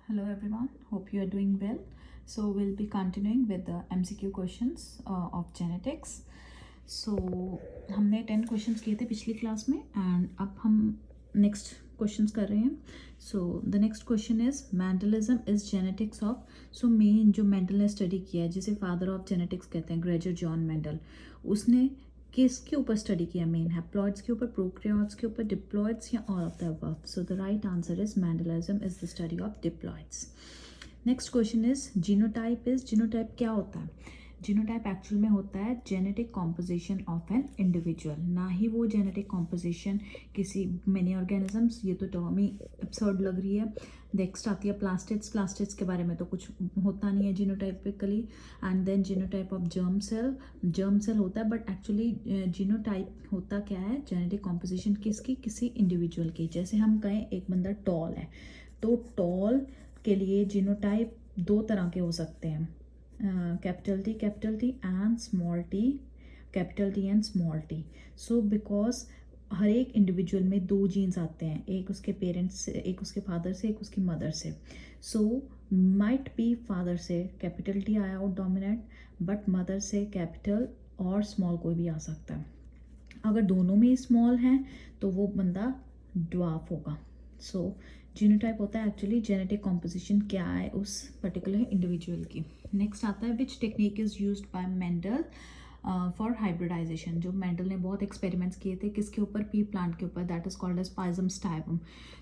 Hello everyone, hope you are doing well. So we'll be continuing with the MCQ questions of genetics. So हमने 10 questions किए थे पिछली class में and अब हम next questions कर रहे हैं. So the next question is Mendelism is genetics of. So main जो मेंडल ने स्टडी किया है जिसे फादर ऑफ जेनेटिक्स कहते हैं ग्रेगर जॉन मेंडल, उसने किसके ऊपर स्टडी किया? मेन हैप्लॉइड्स के ऊपर, प्रोकैरियोट्स के ऊपर, डिप्लॉइड्स या all of the above. So the right answer is Mendelism is the study of diploids. Next question is genotype क्या होता है? जीनोटाइप एक्चुअल में होता है genetic composition of an individual, ना ही वो जेनेटिक कॉम्पोजिशन किसी मेनी ऑर्गेनिजम्स. ये तो टर्म ही एब्सर्ड लग रही है. नेक्स्ट आती है प्लास्टिड्स के बारे में तो कुछ होता नहीं है genotypically. And then genotype of germ cell होता है, बट एक्चुअली जीनोटाइप होता क्या है? जेनेटिक कॉम्पोजिशन किसकी? किसी इंडिविजुअल की. जैसे हम कहें एक बंदा टॉल है, तो टॉल के लिए जीनोटाइप दो तरह के हो सकते हैं, capital T and small T, capital T and small T. So because हर एक इंडिविजुअल में दो जीन्स आते हैं, एक उसके पेरेंट्स से, एक उसके फादर से, एक उसकी मदर से. सो माइट बी फादर से कैपिटल टी आया और डोमिनेंट, बट मदर से कैपिटल और स्मॉल कोई भी आ सकता है. अगर दोनों में स्मॉल हैं तो वो बंदा ड्वार्फ होगा. सो जीनोटाइप होता है एक्चुअली जेनेटिक कॉम्पोजिशन क्या है उस पर्टिकुलर इंडिविजुअल की. नेक्स्ट आता है which technique is used by Mendel for hybridization. जो मेंडल ने बहुत एक्सपेरिमेंट्स किए थे किसके ऊपर? पी प्लांट के ऊपर, दैट इज कॉल्ड एज पाइजम स्टाइबम.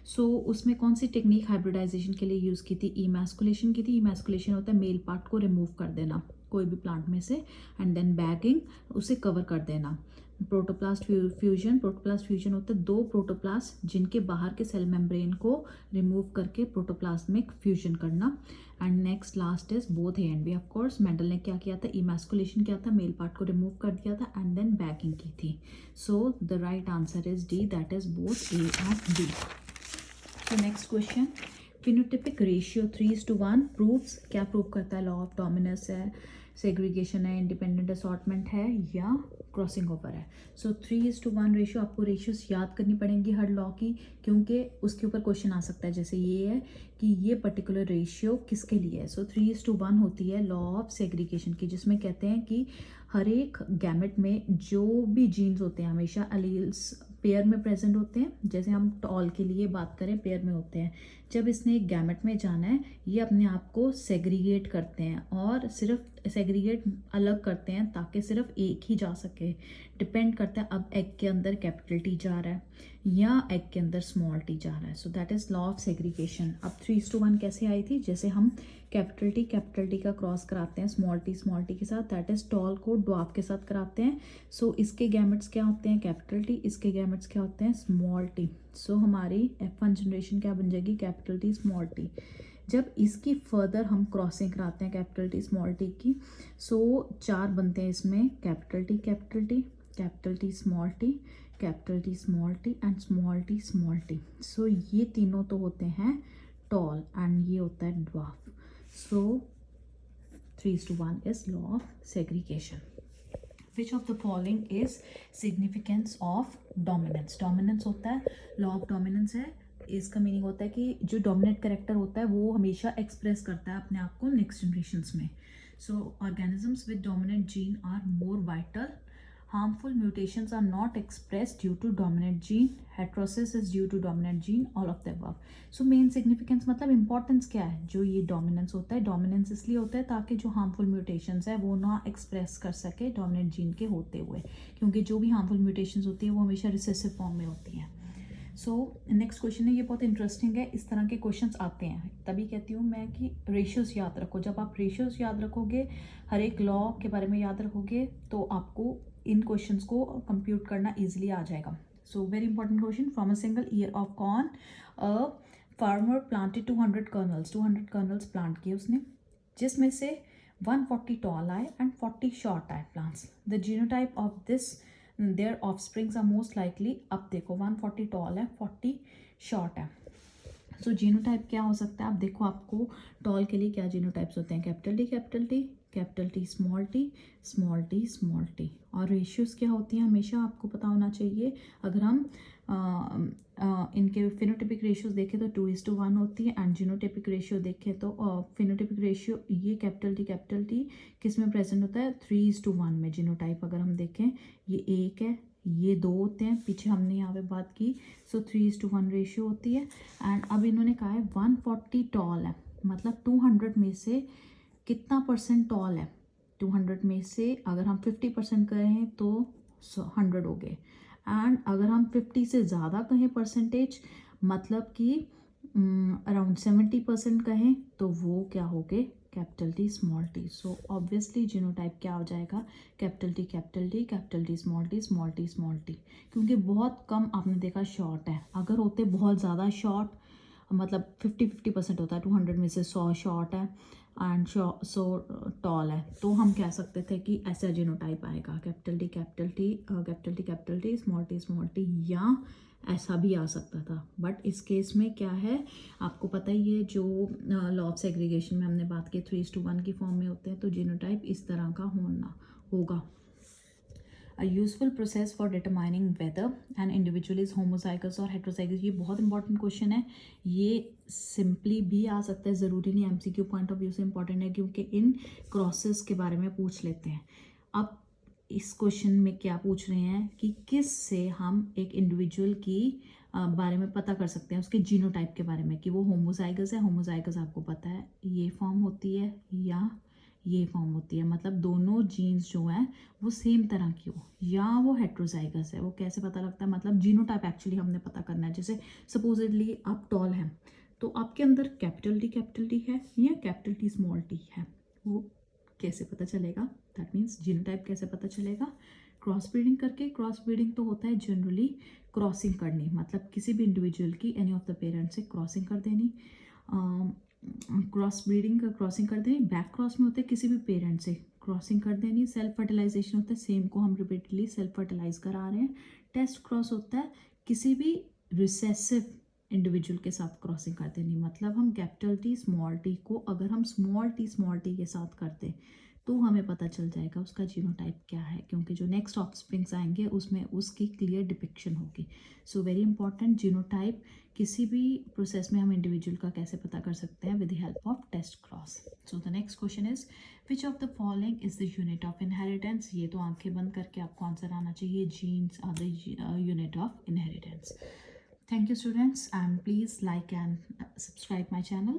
सो उसमें कौन सी टेक्निक हाइब्रिडाइजेशन के लिए यूज़ की थी? इमैस्कुलेशन की थी. इमैस्कुलेशन होता है मेल पार्ट को रिमूव कर देना कोई भी प्लांट में से, एंड देन बैगिंग, उसे कवर कर देना. प्रोटोप्लास्ट फ्यूजन होता है दो प्रोटोप्लास्ट जिनके बाहर के सेल मेम्ब्रेन को रिमूव करके प्रोटोप्लाज्मिक फ्यूजन करना. And next last is both A and B. Of course Mendel ने क्या किया था? इमैस्कुलेशन किया था, मेल पार्ट को रिमूव कर दिया था, एंड देन बैगिंग की थी. So the right answer is D, that is both A and B. So next question, phenotypic ratio 3:1 proves. क्या प्रूव करता है? लॉ ऑफ डोमिनेंस है, सेग्रीगेशन है, इंडिपेंडेंट असॉर्टमेंट है, या क्रॉसिंग ओवर है. सो 3:1 रेशियो, आपको रेशियोज याद करनी पड़ेंगी हर लॉ की, क्योंकि उसके ऊपर क्वेश्चन आ सकता है. जैसे ये है कि ये पर्टिकुलर रेशियो किसके लिए है. सो 3:1 होती है लॉ ऑफ सेग्रीगेशन की, जिसमें कहते हैं कि हर एक गैमेट में जो भी जीन्स होते हैं हमेशा अलील्स पेयर में प्रेजेंट होते हैं. जैसे हम टॉल के लिए बात करें, पेयर में होते हैं. जब इसने एक गैमेट में जाना है, ये अपने आप को सेग्रीगेट करते हैं और सिर्फ सेग्रीगेट अलग करते हैं ताकि सिर्फ एक ही जा सके. डिपेंड करता है अब एग के अंदर कैपिटल टी जा रहा है या एग के अंदर स्मॉल टी जा रहा है. So that is law of segregation. अब 3:1 कैसे आई थी? जैसे हम कैपिटल टी का क्रॉस कराते हैं स्मॉल टी के साथ, दैट इज टॉल को ड्वार्फ के साथ कराते हैं. सो इसके गैमेट्स क्या होते हैं? Capital T. इसके गैमेट्स क्या होते हैं? Small T. सो हमारी F1 जनरेशन क्या बन जाएगी? Capital T small T. जब इसकी फर्दर हम क्रॉसिंग कराते हैं कैपिटल टी स्मॉल टी की, सो 4 बनते हैं इसमें, capital T capital T small T, capital T small T and small T. So ये तीनों तो होते हैं टॉल एंड ये होता है dwarf. So 3:1 is law of segregation. Which of the following is significance of dominance? Dominance होता है, law of dominance है. इसका मीनिंग होता है कि जो डोमिनेट करेक्टर होता है वो हमेशा एक्सप्रेस करता है अपने आप को नेक्स्ट जनरेशन्स में. So organisms with dominant gene are more vital. Harmful mutations are not expressed due to dominant gene. Heterosis is due to dominant gene. All of the above. So main significance मतलब importance क्या है? जो ये dominance होता है, dominance इसलिए होता है ताकि जो harmful mutations है वो ना express कर सके dominant gene के होते हुए, क्योंकि जो भी harmful mutations होती है वो हमेशा recessive form में होती हैं. सो नेक्स्ट क्वेश्चन है, ये बहुत इंटरेस्टिंग है. इस तरह के क्वेश्चंस आते हैं, तभी कहती हूँ मैं कि रेशियोज याद रखो. जब आप रेशियोज याद रखोगे, हर एक लॉ के बारे में याद रखोगे, तो आपको इन क्वेश्चंस को कंप्यूट करना इजीली आ जाएगा. So very important question. From a single ear of corn a farmer planted 200 kernels plant किए उसने, जिसमें से 140 टॉल आए एंड 40 शॉर्ट आए plants. The genotype of this their offsprings are most likely. अब देखो 140 टॉल है, 40 शॉर्ट है. सो जीनोटाइप क्या हो सकता है, आप देखो आपको टॉल के लिए क्या जीनोटाइप्स होते हैं, capital T capital T, capital T small T, small T small T. और रेशियोज क्या होती हैं हमेशा आपको पता होना चाहिए। अगर हम इनके फिनोटिपिक रेशियोज देखें तो 2:1 होती है, एंड जीनोटिपिक रेशियो देखें तो फिनोटिपिक रेशियो ये कैपिटल टी किस में प्रेजेंट होता है, 3:1 में। जीनोटाइप अगर हम देखें ये एक है, ये दो होते हैं, पीछे हमने यहाँ पे बात की। सो 3:1 रेशियो होती है। एंड अब इन्होंने कहा है 140 टॉल है, मतलब 200 में से कितना परसेंट टॉल है। 200 में से अगर हम 50% कहें तो 100 हो गए, एंड अगर हम 50 से ज़्यादा कहें परसेंटेज, मतलब कि अराउंड 70% कहें, तो वो क्या हो गए, capital T small T. So obviously genotype क्या हो जाएगा, capital T capital T capital T small T small T small T. क्योंकि बहुत कम आपने देखा शॉर्ट है, अगर होते बहुत ज़्यादा शॉर्ट, मतलब 50% होता है, 200 में से 100 शॉर्ट है एंड 100 टॉल है, तो हम कह सकते थे कि ऐसा जीनोटाइप आएगा, capital T capital T capital T capital T small T, या ऐसा भी आ सकता था। बट इस केस में क्या है, आपको पता ही है, जो लॉ ऑफ सेग्रीगेशन में हमने बात की 3:1 की फॉर्म में होते हैं, तो जीनोटाइप इस तरह का होगा। A useful process for determining whether an individual is homozygous or heterozygous, ये बहुत इंपॉर्टेंट क्वेश्चन है। ये सिंपली भी आ सकता है, ज़रूरी नहीं एमसीक्यू पॉइंट ऑफ व्यू से इंपॉर्टेंट है, क्योंकि इन क्रॉसेस के बारे में पूछ लेते हैं। अब इस क्वेश्चन में क्या पूछ रहे हैं कि किस से हम एक इंडिविजुअल की बारे में पता कर सकते हैं, उसके जीनोटाइप के बारे में, कि वो होमोजाइगस है। होमोजाइगस आपको पता है ये फॉर्म होती है या ये फॉर्म होती है, मतलब दोनों जीन्स जो हैं वो सेम तरह की हो, या वो हेट्रोजाइगस है। वो कैसे पता लगता है, मतलब जीनोटाइप एक्चुअली हमने पता करना है। जैसे सपोजिटली आप टॉल हैं, तो आपके अंदर कैपिटल टी है या कैपिटल टी स्मॉल टी है, वो कैसे पता चलेगा, दैट मीन्स जीनोटाइप कैसे पता चलेगा, क्रॉस ब्रीडिंग करके। क्रॉस ब्रीडिंग तो होता है जनरली क्रॉसिंग करनी, मतलब किसी भी इंडिविजुअल की एनी ऑफ द पेरेंट्स से क्रॉसिंग कर देनी। क्रॉस ब्रीडिंग का क्रॉसिंग कर देनी, बैक क्रॉस में होते हैं किसी भी पेरेंट से क्रॉसिंग कर देनी। सेल्फ फर्टिलाइजेशन होता है, सेम को हम रिपीटली सेल्फ फर्टिलाइज करा रहे हैं। टेस्ट क्रॉस होता है किसी भी रिसेसिव इंडिविजुअल के साथ क्रॉसिंग कर देनी, मतलब हम कैपिटल टी स्मॉल टी को अगर हम स्मॉल टी के साथ करते तो हमें पता चल जाएगा उसका जीनोटाइप क्या है, क्योंकि जो नेक्स्ट ऑफस्प्रिंग्स आएंगे उसमें उसकी क्लियर डिपिक्शन होगी। सो वेरी इंपॉर्टेंट, जीनोटाइप किसी भी प्रोसेस में हम इंडिविजुअल का कैसे पता कर सकते हैं, with the help of test cross. So the next question is which of the following is the unit of inheritance. ये तो आंखें बंद करके आपको आंसर आना चाहिए, genes are the unit of inheritance. Thank you students, and please like and subscribe my channel.